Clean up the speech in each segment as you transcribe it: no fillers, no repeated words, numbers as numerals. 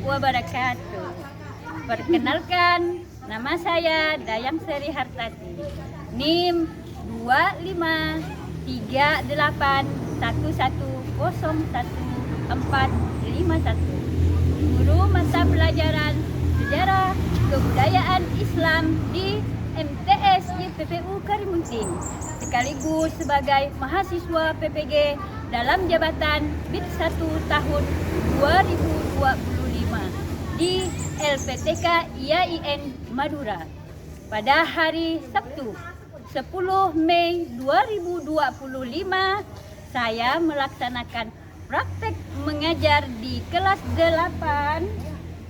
wabarakatuh. Perkenalkan, nama saya Dayang Seri Hartati, NIM 25381101451, guru mata pelajaran Sejarah Kebudayaan Islam di MTS YPPU Karimunting, sekaligus sebagai mahasiswa PPG dalam jabatan BIT 1 tahun 2025 di LPTK IAIN Madura. Pada hari Sabtu 10 Mei 2025, saya melaksanakan praktek mengajar di kelas 8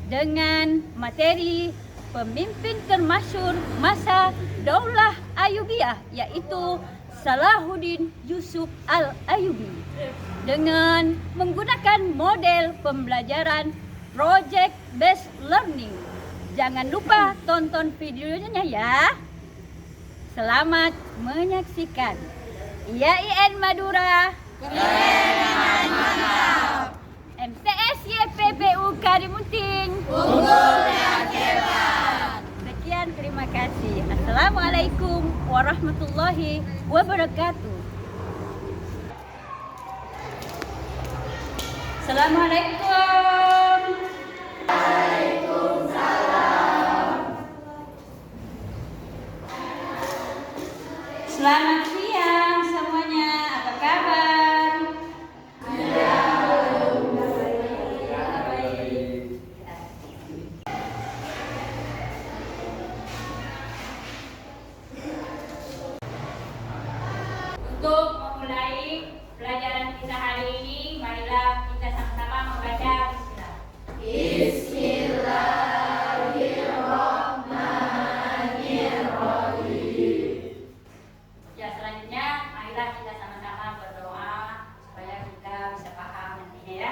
dengan materi pemimpin termasyhur masa Daulah Ayyubiyah, yaitu Salahuddin Yusuf Al-Ayyubi, dengan menggunakan model pembelajaran project based learning. Jangan lupa tonton videonya ya. Selamat menyaksikan. IAIN Madura, MTS YPPU Karimunting, sekian, terima kasih. Assalamualaikum warahmatullahi wabarakatuh. Assalamualaikum. Selamat siang semuanya, apa kabar? Untuk memulai pelajaran kita hari ini, marilah kita sama-sama membaca Bismillahirrahmanirrahim. Ya, selanjutnya marilah kita sama-sama berdoa supaya kita bisa paham nantinya ya.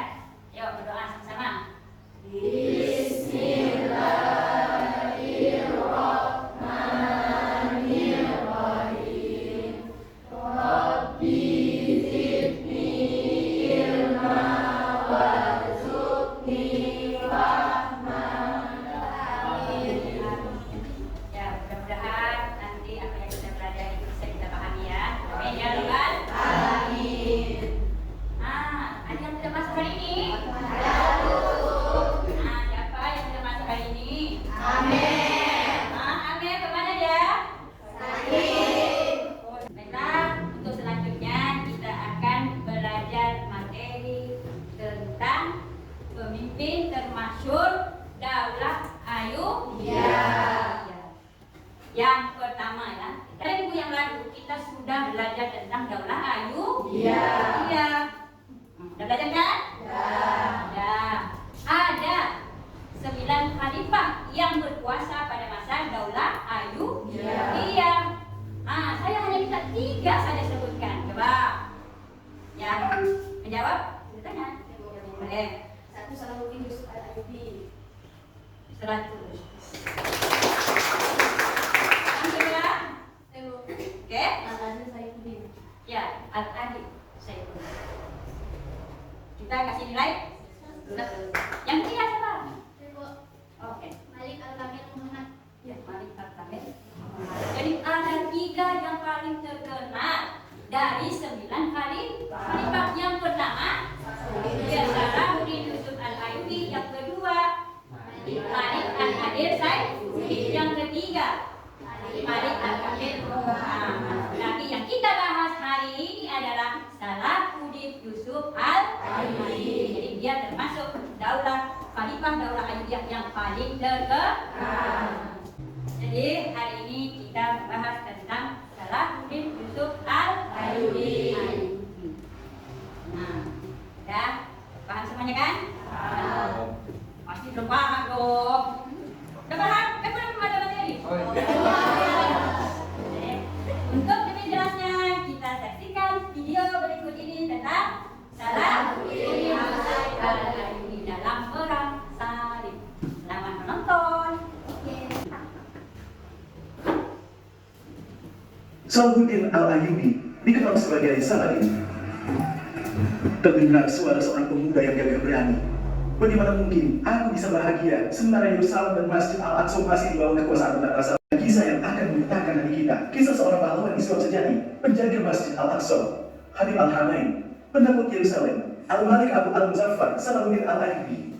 Yuk berdoa sama-sama. Ya, mudah-mudahan nanti apa yang kita pelajari bisa kita pahami ya. Amin ya Rabbal alamin. Ada yang tidak masuk hari ini? Siapa yang tidak masuk hari ini? Amin. Amin, kemana dia? Baiklah, untuk selanjutnya kita akan belajar materi tentang pemimpin termasyhur Daulah Ayyubiyah. Yang pertama ya, minggu yang lalu kita sudah belajar tentang Daulah Ayyubiyah. Iya. Sudah belajar kan? Ya. Ada 9 khalifah yang berkuasa pada masa Daulah Ayyubiyah. Iya. Saya hanya minta 3 saja sebutkan. Coba. Yang menjawab, bertanya. Boleh. Satu, Salahuddin Yusuf Al-Ayyubi. 100. Kedua, oke? Al-Aziz Saifuddin. Ya, Al-Adil Saifuddin. Kita kasih nilai 1. Yang ketiga siapa? Oke. Malik Al-Kamil Muhammad. Ya, Malik Al-Kamil. Jadi ada 3 yang paling terkenal dari 9 khalifah. Yang pertama, ya, Salahuddin Yusuf Al-Ayyubi. Yang kedua, Malik Al-Adil Saifuddin. Yang ketiga, Malik Al-Kamil Muhammad. Tapi yang kita bahas hari ini adalah Salahuddin Yusuf Al-Ayyubi. Jadi dia termasuk khalifah Daulah Ayyubiyah yang paling terkenal. Jadi hari ini kita bahas tentang Salahuddin Yusuf Al-Ayyubi. Ya, paham semuanya kan? Pasti belum paham dong. Udah paham? Kan belum ada materi. Untuk lebih jelasnya, kita saksikan video berikut ini tentang Salahuddin Yusuf Al-Ayyubi dalam perang salib. Selamat menonton. Salahuddin Al-Ayyubi dikenal sebagai Saladin. Terdengar suara seorang pemuda yang gagah berani. Bagaimana mungkin aku bisa bahagia sementara Yerusalem dan Masjid Al-Aqsa masih di bawah kekuasaan tentara Saudi? Kisah yang akan menggetarkan hati kita. Kisah seorang pahlawan Islam sejati, penjaga Masjid Al-Aqsa, Habib Al-Haramain, penakluk Yerusalem, Al-Malik Abu Al-Muzaffar Salahuddin Al-Ayyubi.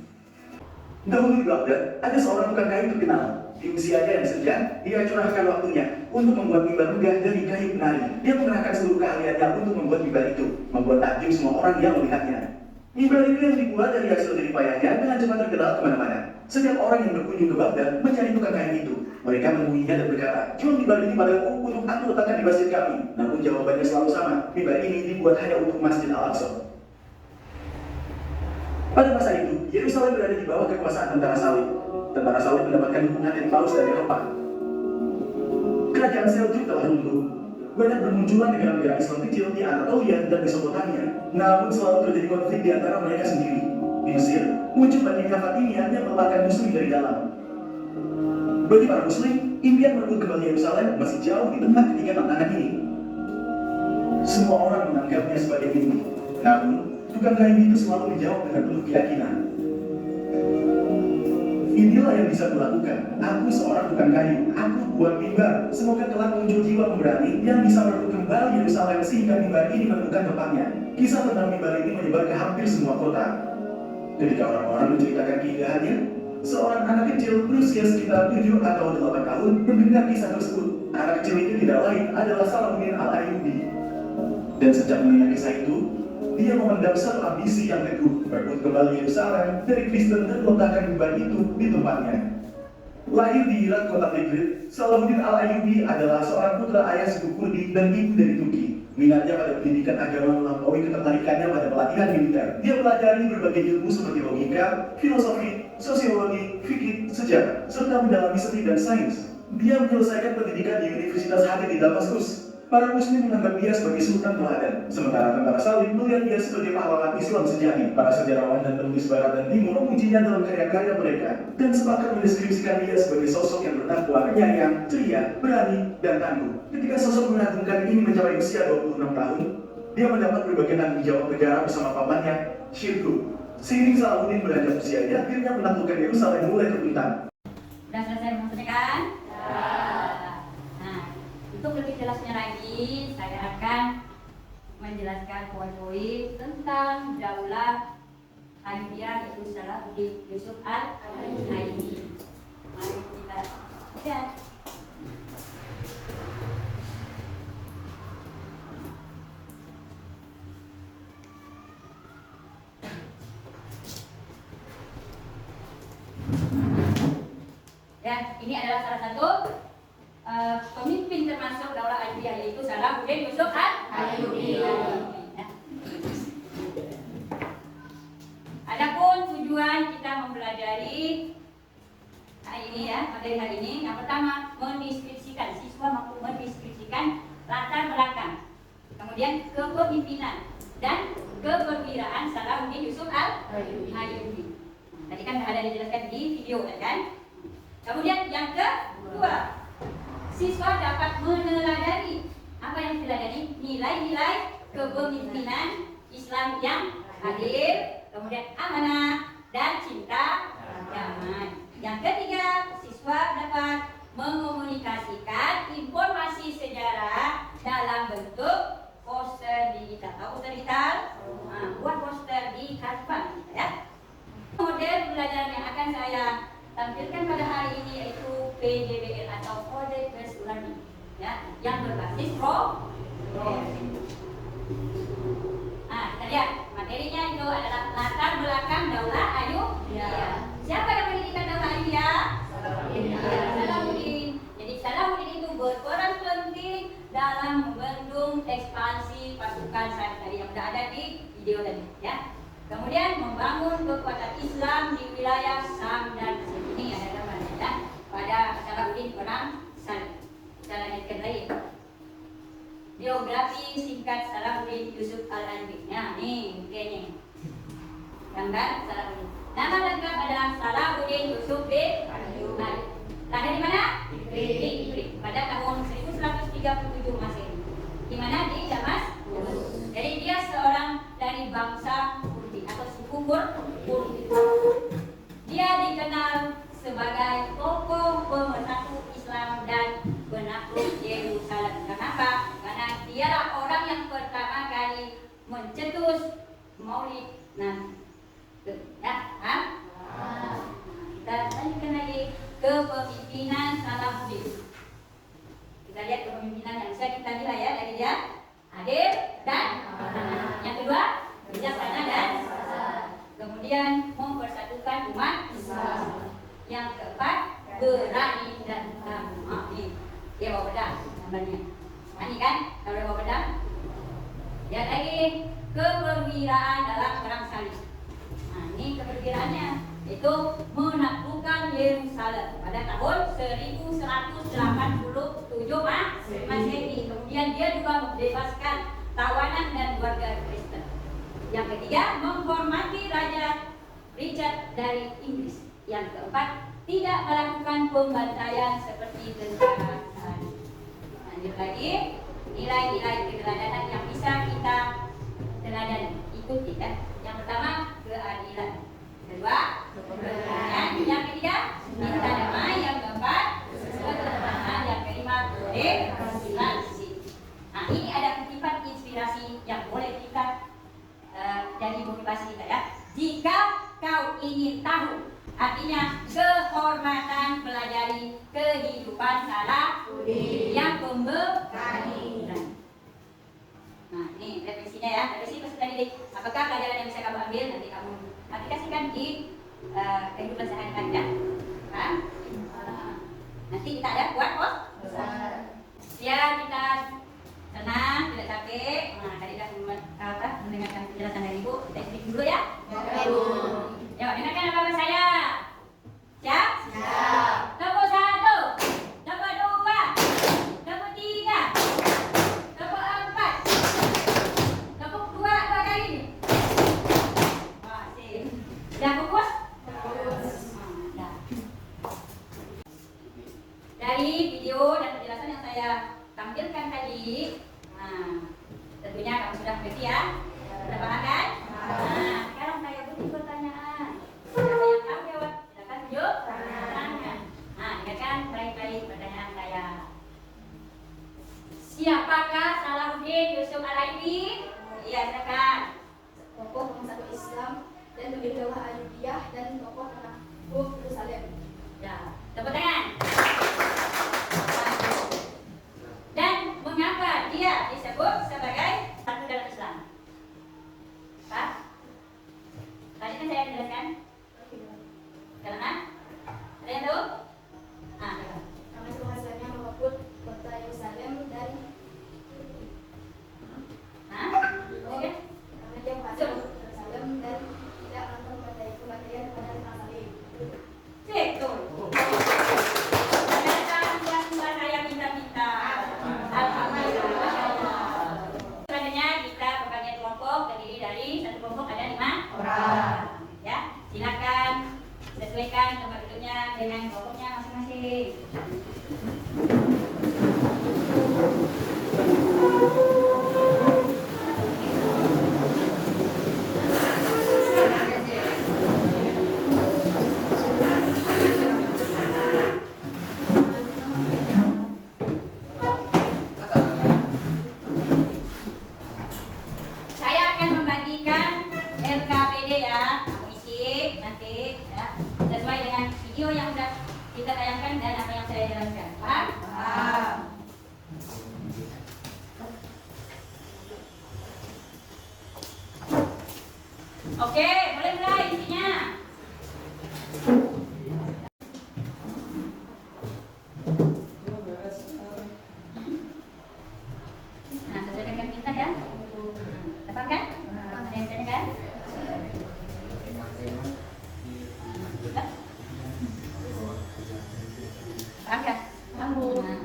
Dahulu di Baghdad, ada seorang tukang kayu terkenal. Di usianya yang senja, dia curahkan waktunya untuk membuat mimbar megah dari kayu penari. Dia mengerahkan seluruh keahliannya untuk membuat mimbar itu, membuat takjub semua orang yang melihatnya. Mimbar itu yang dibuat dari hasil jerih payahnya dengan cepat terkenal kemana-mana. Setiap orang yang berkunjung ke Baghdad mencari tukang kayu itu. Mereka menemuinya dan berkata, "Jual mimbar ini padaku untuk aku letakkan di masjid kami." Namun jawabannya selalu sama, mimbar ini dibuat hanya untuk Masjid Al-Aqsa. Pada masa itu, Yerusalem berada di bawah kekuasaan tentara Salib. Tentara Salib mendapatkan dukungan dari Paus dan Eropa. Kerajaan Seljuk telah runtuh. Banyak bermunculan negara-negara Islam kecil di Anatolia dan Mesopotamia. Namun selalu terjadi konflik di antara mereka sendiri. Di Mesir, muncul banyaknya Fatimiyah yang merupakan muslim dari dalam. Bagi para muslim, impian merebut kembali Yerusalem masih jauh di tengah ketiga tantangan ini. Semua orang menganggapnya sebagai mimpi. Namun, tukang kayu itu selalu menjawab dengan penuh keyakinan. Inilah yang bisa kulakukan. Aku seorang tukang kayu. Aku buat mimbar. Semoga kelak muncul jiwa pemberani yang bisa merebut kembali Yerusalem sehingga mimbar ini menemukan tempatnya. Kisah tentang mimbar ini menyebar ke hampir semua kota. Ketika orang-orang menceritakan keindahannya, seorang anak kecil berusia sekitar 7 atau 8 tahun mendengar kisah tersebut. Anak kecil itu tidak lain adalah Salahuddin Al-Ayyubi. Dan sejak mendengar kisah itu, dia memendam satu ambisi yang teguh, merebut kembali Yerusalem dari Kristen dan meletakkan mimbar itu di tempatnya. Lahir di Irak, kota Tikrit, Salahuddin Al-Ayyubi adalah seorang putra ayah suku Kurdi dan ibu dari Turki. Minatnya pada pendidikan agama melampaui ketertarikannya pada pelatihan militer. Dia pelajari berbagai ilmu seperti logika, filosofi, sosiologi, fikih, sejarah, serta mendalami seni dan sains. Dia menyelesaikan pendidikan di Universitas Hadid di Damaskus. Para muslim menganggap dia sebagai sultan teladan, sementara tentara Salib melihat dia sebagai pahlawan Islam sejati. Para sejarawan dan penulis barat dan timur memujinya dalam karya-karya mereka, dan sepakat mendeskripsikan dia sebagai sosok yang bertakwa, penyayang, ceria, berani, dan tangguh. Ketika sosok mengagumkan ini mencapai usia 26 tahun, dia mendapat berbagai tanggung jawab negara bersama pamannya, Shirkuh. Seiring Salahuddin beranjak usia, dia akhirnya menaklukkan Yerusalem mulai terbentang. Sudah selesai maksudnya kan? Untuk lebih jelasnya lagi, saya akan menjelaskan poin-poin tentang Daulah Ayyubiyah, yaitu Salahuddin Yusuf Al-Ayyubi. Mari kita lihat. Ya, ini adalah salah satu pemimpin termasuk Daulah Ayyubiyah, yaitu Salahuddin Yusuf Al-Ayyubi. Adapun tujuan kita mempelajari hari ini materi hari ini, yang pertama mendeskripsikan, siswa mampu mendeskripsikan latar belakang, kemudian kepemimpinan dan kepemimpinan Salahuddin Yusuf Al-Ayyubi. Tadi kan ada dijelaskan di video kan? Kemudian yang kedua, siswa dapat meneladani apa yang diteladani, nilai-nilai kepemimpinan Islam yang adil, kemudian amanah dan cinta damai. Yang ketiga, siswa dapat mengomunikasikan informasi sejarah dalam bentuk poster digital. Tahu poster digital? Buat poster di kartu ya. Model pembelajaran yang akan saya tampilkan pada hari ini yaitu PJBL atau Project Based Learning, ya, yang berbasis programming. Kita lihat materinya itu adalah latar belakang Daulah Ayyubiyah. Siapa yang mendirikan Daulah Ayyubiyah? Salahuddin. Jadi Salahuddin itu berperan penting dalam membendung ekspansi pasukan tadi yang sudah ada di video tadi, ya. Kemudian membangun kekuatan Islam di wilayah Sam dan Mesir. Ini ada gambarnya ya. Pada Salahuddin perang Salib. Kita lanjutkan lagi. Biografi singkat Salahuddin Yusuf Al-Ayyubi. Nah, nih kayaknya. Gambar Salahuddin. Nama lengkap adalah Salahuddin Yusuf bin Ayyubi. Lahir di mana? Di Tikrit pada tahun 1137 Masehi. Di mana? Di Damaskus. Jadi dia seorang dari bangsa atau suku Kurdi. murid. Nah, ya, paham? Kita lanjutkan lagi kepemimpinan Salahuddin. Kita lihat kepemimpinan yang bisa kita nilai ya dari dia adil dan yang kedua bijaksana dan kemudian mempersatukan umat Islam. Yang keempat berani dan dia bawa pedang gambarnya. Ini kan kalau bawa pedang. Lihat lagi keperwiraan dalam perang salib. Nah, ini keperwiraannya itu menaklukkan Yerusalem pada tahun 1187 Masehi. Kemudian dia juga membebaskan tawanan dan warga Kristen. Yang ketiga, menghormati Raja Richard dari Inggris. Yang keempat, tidak melakukan pembantaian seperti tentara tadi. Lanjut lagi, nilai-nilai keteladanan yang bisa kita teladan ikuti kan. Yang pertama, keadilan. Kedua, keberanian. Yang ketiga, cinta damai. Yang keempat, ketenangan. Yang kelima, toleransi. Nah, ini ada kutipan inspirasi yang boleh kita jadi motivasi kita ya. Jika kau ingin tahu, artinya kehormatan pelajari kehidupan Salahuddin yang pembekali. Nah, ini referensinya ya. Referensi itu tadi. Apakah pelajaran yang bisa kamu ambil nanti kamu aplikasikan di kehidupan sehari-hari ya? Kan? Nanti kita ada buat pos. Ya, kita tenang, tidak capek. Nah, tadi sudah mendengarkan penjelasan dari Ibu. Kita ikuti dulu ya. Yuk, dengarkan apa saya. Siap? Siap. Tepuk 1, tepuk 2, tepuk 3, tepuk 4, tepuk 2 kali ini. Wah, sip. Sudah fokus? Fokus. Dari video dan penjelasan yang saya tampilkan tadi, nah, tentunya kamu sudah mengerti ya. Sudah paham kan? Nah, sekarang saya butuh pertanyaan. Siapa yang tahu jawab? Silakan tunjuk tangan. Nah, dengarkan baik-baik pertanyaan saya. Siapakah Salahuddin Yusuf Al-Ayyubi? Iya, silakan. Tokoh pemersatu Islam dan pemilik daulah Ayyubiyah dan tokoh penakluk Yerusalem. Ya, tepuk tangan. Dan mengapa dia disebut sebagai satu dalam Islam? Pak? Tadi kan saya jelaskan. Karena ada yang tahu? Ah, Karena keberhasilannya merebut kota Yerusalem dan oke. karena dia berhasil Yerusalem dan tidak melakukan pembantaian kepada orang salib. Betul. Ternyata tuan-tuan saya pintar-pintar. Alhamdulillah. Selanjutnya kita pembagian kelompok terdiri dari satu kelompok ada 5 orang. Ya, silakan sesuaikan tempat duduknya dengan kelompoknya masing-masing. Saya akan membagikan LKPD ya, kamu isi nanti ya, sesuai dengan video yang sudah kita tayangkan dan apa yang saya jelaskan. Paham? Paham. Oke, mulai isinya. Nah, sesuai dengan kita ya. Tepat kan? Ada yang tanya kan? Paham kan? Nah,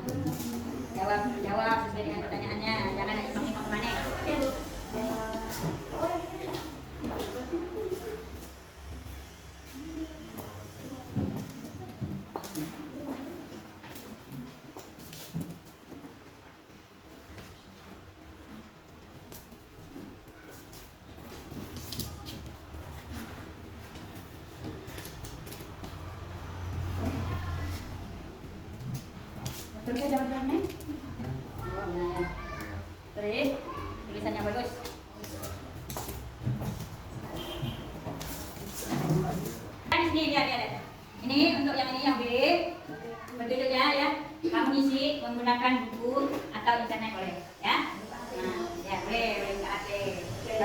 jawab sesuai dengan pertanyaannya. Jangan nyimak-nyimak kemana. Betul kan jawabannya? Oh, nah. Terus tulisannya bagus. sini lihat. Ini untuk yang B. Penduduknya ya. Kamu isi menggunakan buku atau internet boleh ya. Nah, ya boleh buka HP.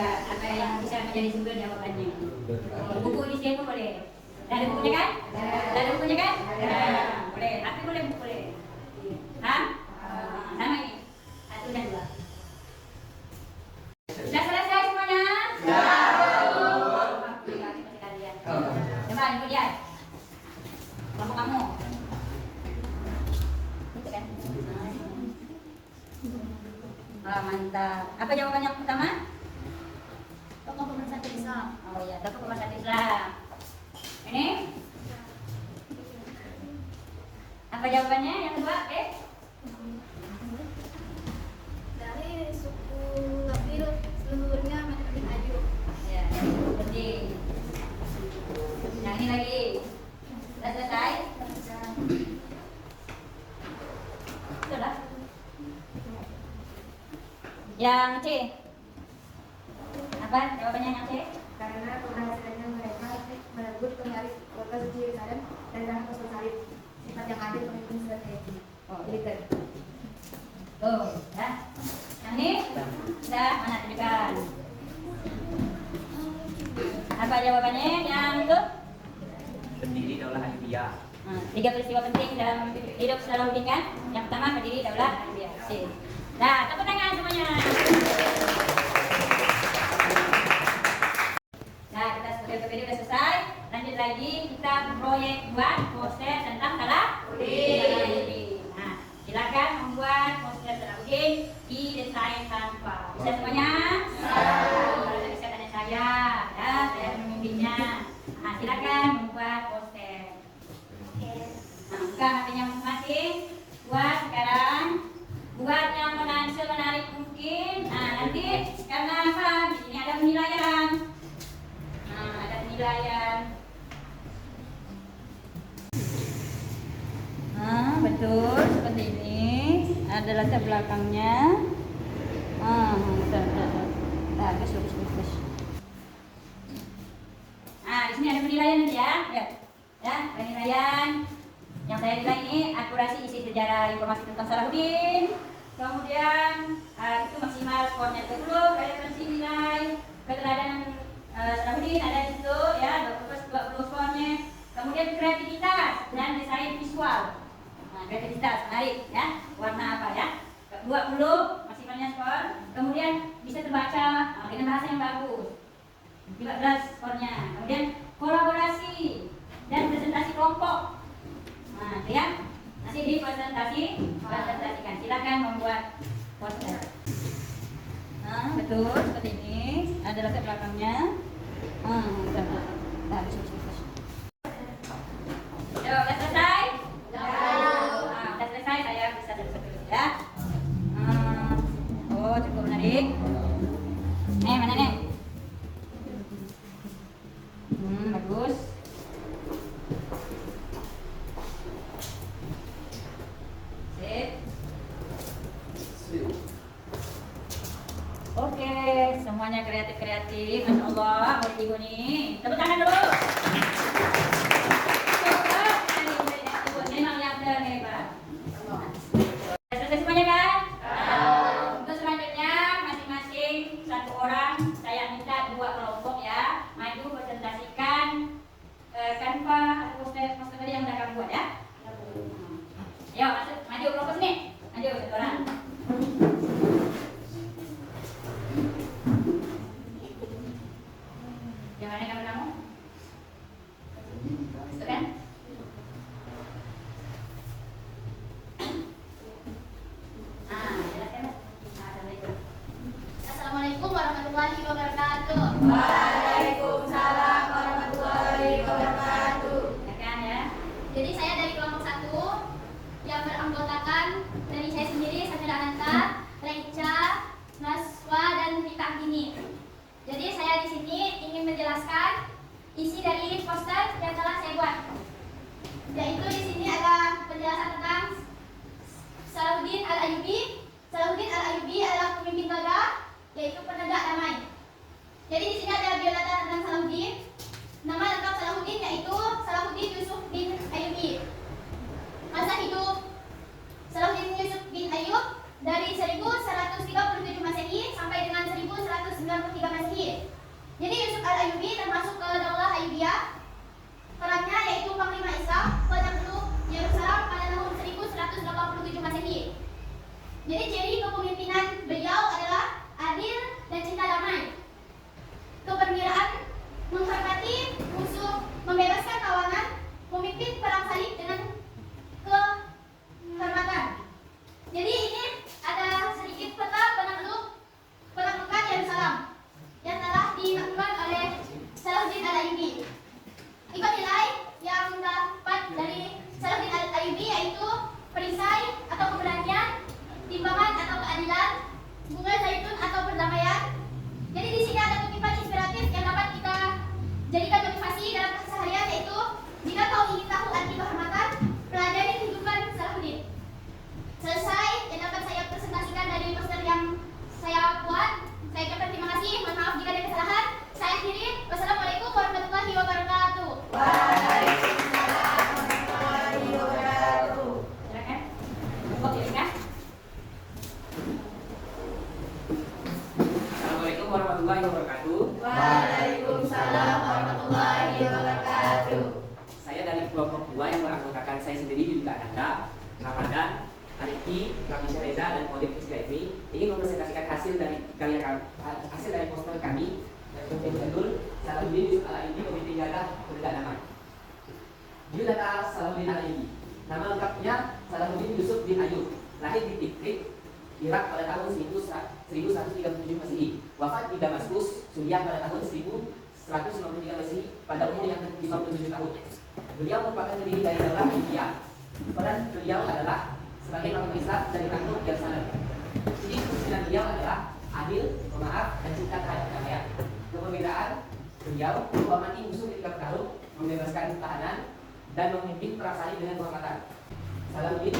Apa yang bisa menjadi sumber jawabannya. Buku di sini boleh. Ada bukunya kan? Ada bukunya kan? Boleh. HP boleh, buku boleh. Hah? Sama ini. 1 dan 2. Sudah selesai semuanya? Coba ibu lihat. Kelompok kamu. Gitu kan? Oh, mantap. Apa jawaban yang pertama? Tokoh pemersatu Islam. Oh iya, tokoh pemersatu Islam. Ini? Apa jawabannya yang kedua? Dari suku Lapil seluruhnya Madinah Ayub. Ya, penting. Yang ini lagi. Sudah selesai? Sudah. Yang C. Apa jawabannya yang C? Karena penghasilannya mereka merebut pengharip kota suci Yerusalem dan tanah Rasul Salib. Sifat yang adil pemimpin strategi. Oh, militer. Tuh, ya. Yang ini sudah mana tunjukkan? Apa jawabannya yang itu? Pendiri Daulah Ayyubiyah. 3 peristiwa penting dalam hidup Salahuddin kan? Yang pertama pendiri Daulah Ayyubiyah. Sip. Nah, tepuk tangan semuanya. Nah, kita video sudah selesai. Lanjut lagi kita proyek buat poster tentang Salahuddin. Nah, silakan membuat poster Salahuddin di desain tanpa. Bisa semuanya? Kalau bisa tanya saya, ya, saya pemimpinnya. Nah, silakan membuat poster. Nah, buka HP-nya masing-masing. Buat sekarang. Buat yang menarik mungkin. Nah, nanti karena apa? Di sini ada penilaian. Nah, ada penilaian. Nah, betul seperti ini. Ada latar belakangnya. Betul. Bagus. Nah, di sini ada penilaian nanti ya. Ya, penilaian. Yang saya nilai ini akurasi isi sejarah informasi tentang Salahuddin. Kemudian itu maksimal skornya 20, relevansi nilai keteladanan Salahuddin ada di situ ya, 20 skornya. Kemudian kreativitas dan desain visual. Nah, kreativitas menarik ya. Warna apa ya? 20 maksimalnya skor. Kemudian bisa terbaca dengan bahasa yang bagus. 15 skornya. Kemudian kolaborasi dan presentasi kelompok. Nah, ya. Nanti presentasikan. Silakan membuat poster. Nah, betul seperti ini. Ada latar belakangnya. Betul. Nah, bisa. Udah selesai? Udah selesai, saya bisa tutup dulu ya. Oh, cukup menarik. Mana nih? Bagus. Oke, semuanya kreatif. Masya Allah, buat ibu nih. Tepuk tangan dulu. Memang yang terhebat. Selesai semuanya kan? Untuk selanjutnya, masing-masing 1 orang, saya minta 2 kelompok ya, maju presentasikan Canva poster tadi yang udah kamu buat ya. Ayo, maju kelompok sini. Maju 1 orang. Yang mana kamu? Itu kan? Assalamualaikum warahmatullahi wabarakatuh. Waalaikumsalam warahmatullahi wabarakatuh. Ya. Jadi saya dari kelompok 1 yang beranggotakan dari saya sendiri, Samira Ananta, Reicha, Naswa, dan Rita Angini. Jadi saya di sini ingin menjelaskan isi dari poster yang telah saya buat. Yaitu di sini ada penjelasan tentang Salahuddin Al-Ayyubi. Salahuddin Al-Ayyubi adalah pemimpin Baghdad, yaitu penegak damai. Jadi di sini ada biodata tentang Salahuddin. Nama lengkap Salahuddin yaitu Jadi ciri kepemimpinan beliau adalah adil dan cinta damai. Keperwiraan, menghormati musuh, membebaskan tawanan, memimpin perang salib dengan kehormatan. Jadi ini ada sedikit peta penaklukan Yerusalem yang telah dinaklukkan oleh Salahuddin Al-Ayyubi. Ikut nilai yang dapat dari Salahuddin Al-Ayyubi yaitu perisai atau keberanian, timbangan atau keadilan, bunga zaitun atau perdamaian. Jadi di sini ada kutipan inspiratif yang dapat kita jadikan motivasi dalam keseharian, yaitu jika kau ingin tahu arti kehormatan, pelajari kehidupan Salahuddin. Selesai yang dapat saya presentasikan dari poster yang saya buat. Saya ucapkan terima kasih. Mohon maaf jika ada kesalahan. Saya akhiri. Wassalamualaikum warahmatullahi wabarakatuh. Waalaikumsalam warahmatullahi wabarakatuh. Silakan. Cukup ya, kan? Assalamualaikum warahmatullahi wabarakatuh. Waalaikumsalam warahmatullahi wabarakatuh. Saya dari kelompok 2 yang beranggotakan saya sendiri juga Ananda, Ramadan, Ariki, Kamisha Reza, dan Odin Kisgaimi ingin mempresentasikan hasil dari poster kami yang berjudul Salahuddin Yusuf Al-Ayyubi, Komite Jaga Penegak Damai. Biodata Salahuddin Al-Ayyubi. Nama lengkapnya Salahuddin Yusuf bin Ayyub. Lahir di Tikrit, Irak pada tahun 1137 Masehi. Wafat di Damaskus, Suriah pada tahun 1193 Masehi pada umur yang 57 tahun. Beliau merupakan pendiri dari Daulah Ayyubiyah. Peran beliau adalah sebagai panglima Islam dari takluk Yerusalem. Jadi kepemimpinan beliau adalah adil, pemaaf, dan cinta terhadap kedamaian. Kepemimpinan beliau menghormati musuh ketika bertarung, membebaskan tahanan, dan memimpin perang salib dengan kehormatan. Salahuddin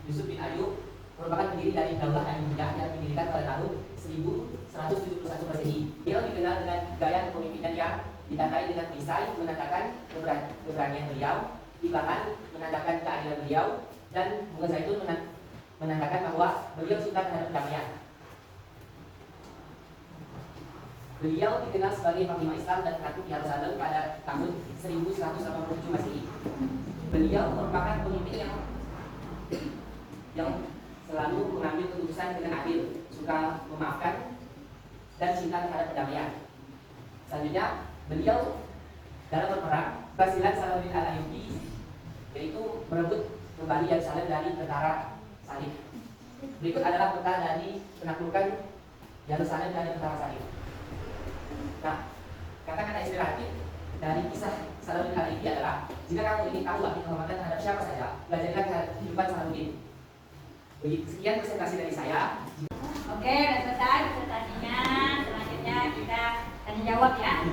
Yusuf bin Ayyub merupakan pendiri dari Daulah Ayyubiyah yang didirikan pada tahun 1171 Masehi. Beliau dikenal dengan gaya kepemimpinan yang ditandai dengan perisai menandakan keberanian beliau, timbangan menandakan keadilan beliau, dan bunga zaitun menandakan bahwa beliau cinta terhadap kedamaian. Beliau dikenal sebagai panglima Islam dan ratu Yerusalem pada tahun 1187 Masehi. Beliau merupakan pemimpin yang selalu mengambil keputusan dengan adil, suka memaafkan, dan cinta terhadap kedamaian. Selanjutnya, beliau dalam berperang berhasil Salahuddin Al-Ayyubi yaitu merebut kembali Yerusalem dari tentara salib. Berikut adalah peta dari penaklukan Yerusalem dari tentara salib. Nah, kata-kata inspiratif dari kisah Salahuddin Al-Ayyubi adalah, jika kamu ingin tahu arti kehormatan terhadap siapa saja, pelajarilah kehidupan Salahuddin. Sekian presentasi dari saya. Oke, sudah selesai presentasinya. Selanjutnya kita tanya jawab ya.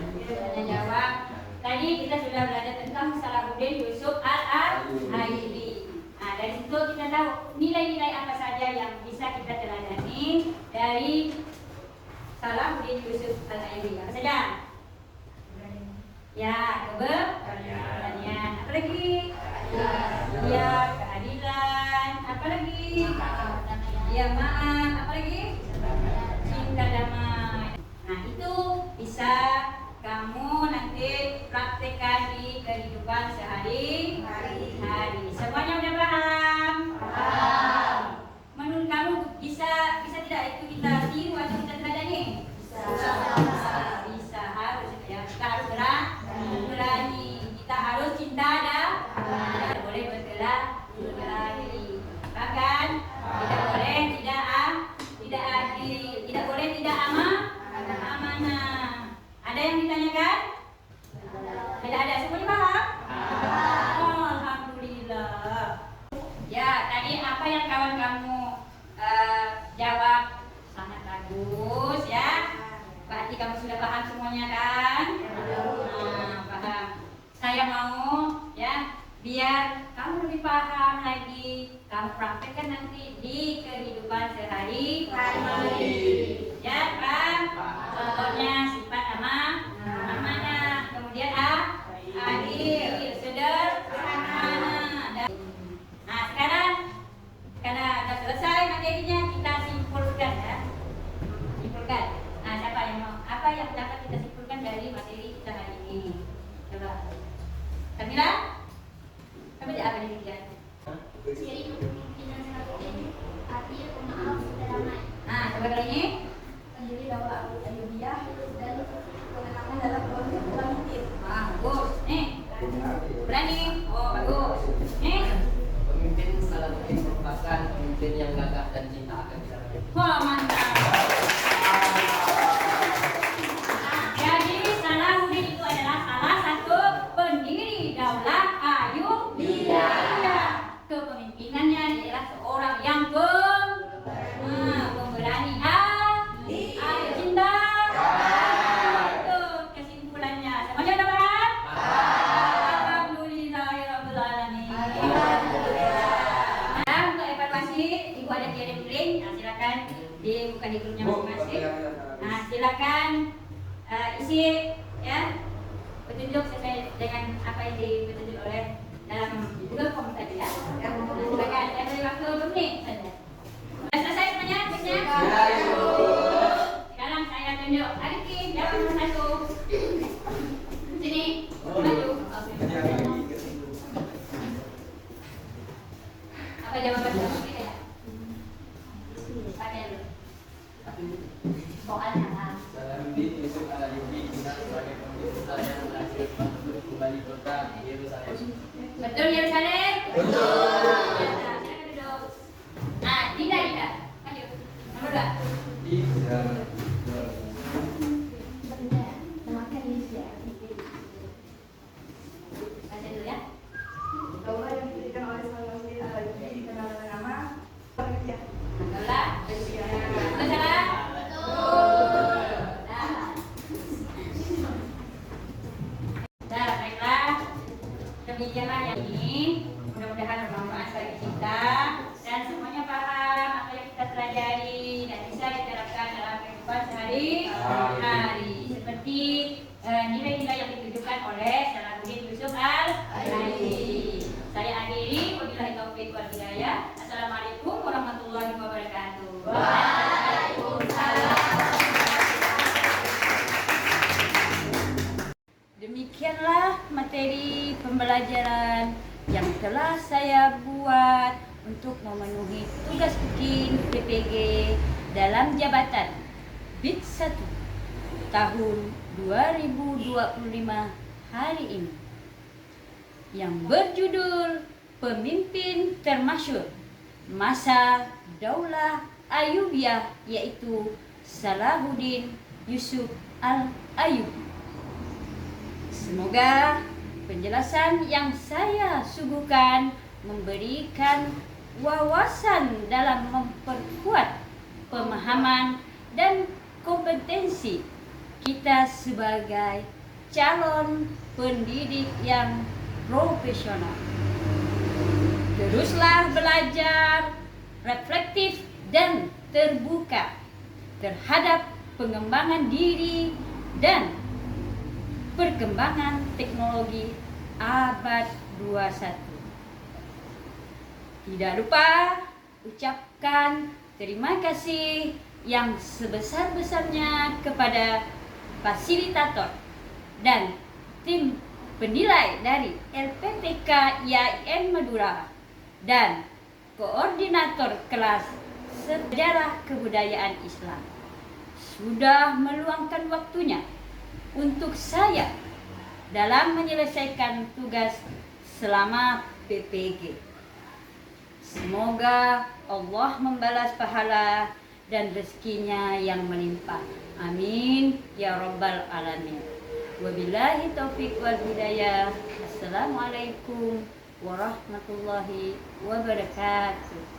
Tanya jawab. Tadi kita sudah belajar tentang Salahuddin Yusuf Al-Ayyubi. Nah, dari situ kita tahu nilai-nilai apa saja yang bisa kita teladani dari Salahuddin Yusuf Al-Ayyubi. Apa saja? Ya, keberanian. Apa lagi? Ya, keadilan. Apa lagi? Ya, maaf. Apa lagi? Cinta damai. Nah, itu bisa kamu nanti praktekkan di kehidupan sehari-hari. Semuanya udah paham? Paham. Menurut kamu bisa tidak itu kita tiru atau kita teladani? Bisa, harus ya. Kita harus berani. Kita harus cinta tidak boleh berkelahi. Bahkan tidak boleh tidak adil, tidak boleh tidak amanah. Ada yang ditanyakan? Tidak ada. Semuanya paham? Alhamdulillah. Ya, tadi apa yang kawan kamu jawab sangat bagus ya. Berarti kamu sudah paham semuanya kan? Paham. Saya mau ya, biar kamu lebih paham lagi, kamu praktekkan nanti di kehidupan sehari-hari. Ya kan? Contohnya sifat amanah, kemudian adil, sederhana. Nah, sekarang karena sudah selesai materinya, kita simpulkan ya. Simpulkan. Nah, siapa yang mau? Apa yang dapat kita simpulkan dari materi kita hari ini? Coba. Kamila? Kamu apa nih? Ciri kepemimpinan Salahuddin adil, pemaaf, ini pendiri Daulah Ayyubiyah dan kemenangan dalam konflik Pemimpin. bagus. Nih, berani. Oh bagus. Nih, Pemimpin Salahuddin merupakan pemimpin yang gagah dan cinta akan Islam. wah mantap. Jadi Salahuddin itu adalah salah satu pendiri Daulah Ayyubiyah. Kepemimpinannya adalah seorang yang pemberani. Ayo cinta. Itu kesimpulannya. Semuanya udah paham? Alhamdulillahirabbil alamin. Nah, untuk evaluasi Ibu ada kirim link. Nah, silakan dibuka di grupnya masing-masing. Nah, silakan isi ya petunjuk sesuai dengan apa yang dipetunjuk oleh dalam Google Form tadi ya. Nah, silakan. Saya beri waktu 2 menit saja. Sudah selesai semuanya kuisnya? Sekarang saya tunjuk Arifin jawab nomor 1. Sini, maju. Apa jawaban kamu ya? Pakai dulu. Soalnya lah. Salahuddin Yusuf Al-Ayyubi dikenal sebagai pemimpin besar yang berhasil membentuk kembali kota Yerusalem. Betul Yerusalem? Betul. Nah, silakan duduk. Nah, Dinda. Maju. Nomor 2. Baca dulu ya. Daulah yang didirikan oleh Salahuddin Al-Ayyubi dikenal dengan nama Perkiyah. Daulah. Betul salah? Nah, baiklah. Demikianlah yang ini. Mudah-mudahan bermanfaat bagi kita dan semuanya paham apa yang kita pelajari dan bisa diterapkan dalam kehidupan sehari-hari. Seperti nilai-nilai yang ditujukan oleh Salahuddin Yusuf Al-Ayyubi. Saya akhiri. Wabillahi taufiq wal hidayah. Assalamualaikum warahmatullahi wabarakatuh. Demikianlah materi pembelajaran yang telah saya buat untuk memenuhi tugas bikin PPG dalam jabatan BIT 1 tahun 2025 hari ini yang berjudul Pemimpin Termasyhur Masa Daulah Ayyubiyah, yaitu Salahuddin Yusuf Al-Ayyubi. Semoga penjelasan yang saya suguhkan memberikan wawasan dalam memperkuat pemahaman dan kompetensi kita sebagai calon pendidik yang profesional. Teruslah belajar, reflektif dan terbuka terhadap pengembangan diri dan perkembangan teknologi abad 21. Tidak lupa ucapkan terima kasih yang sebesar-besarnya kepada fasilitator dan tim penilai dari LPTK IAIN Madura dan koordinator kelas Sejarah Kebudayaan Islam sudah meluangkan waktunya untuk saya dalam menyelesaikan tugas selama PPG. Semoga Allah membalas pahala dan rezekinya yang melimpah. Amin ya rabbal alamin. Wabillahi taufiq wal hidayah. Assalamualaikum warahmatullahi wabarakatuh.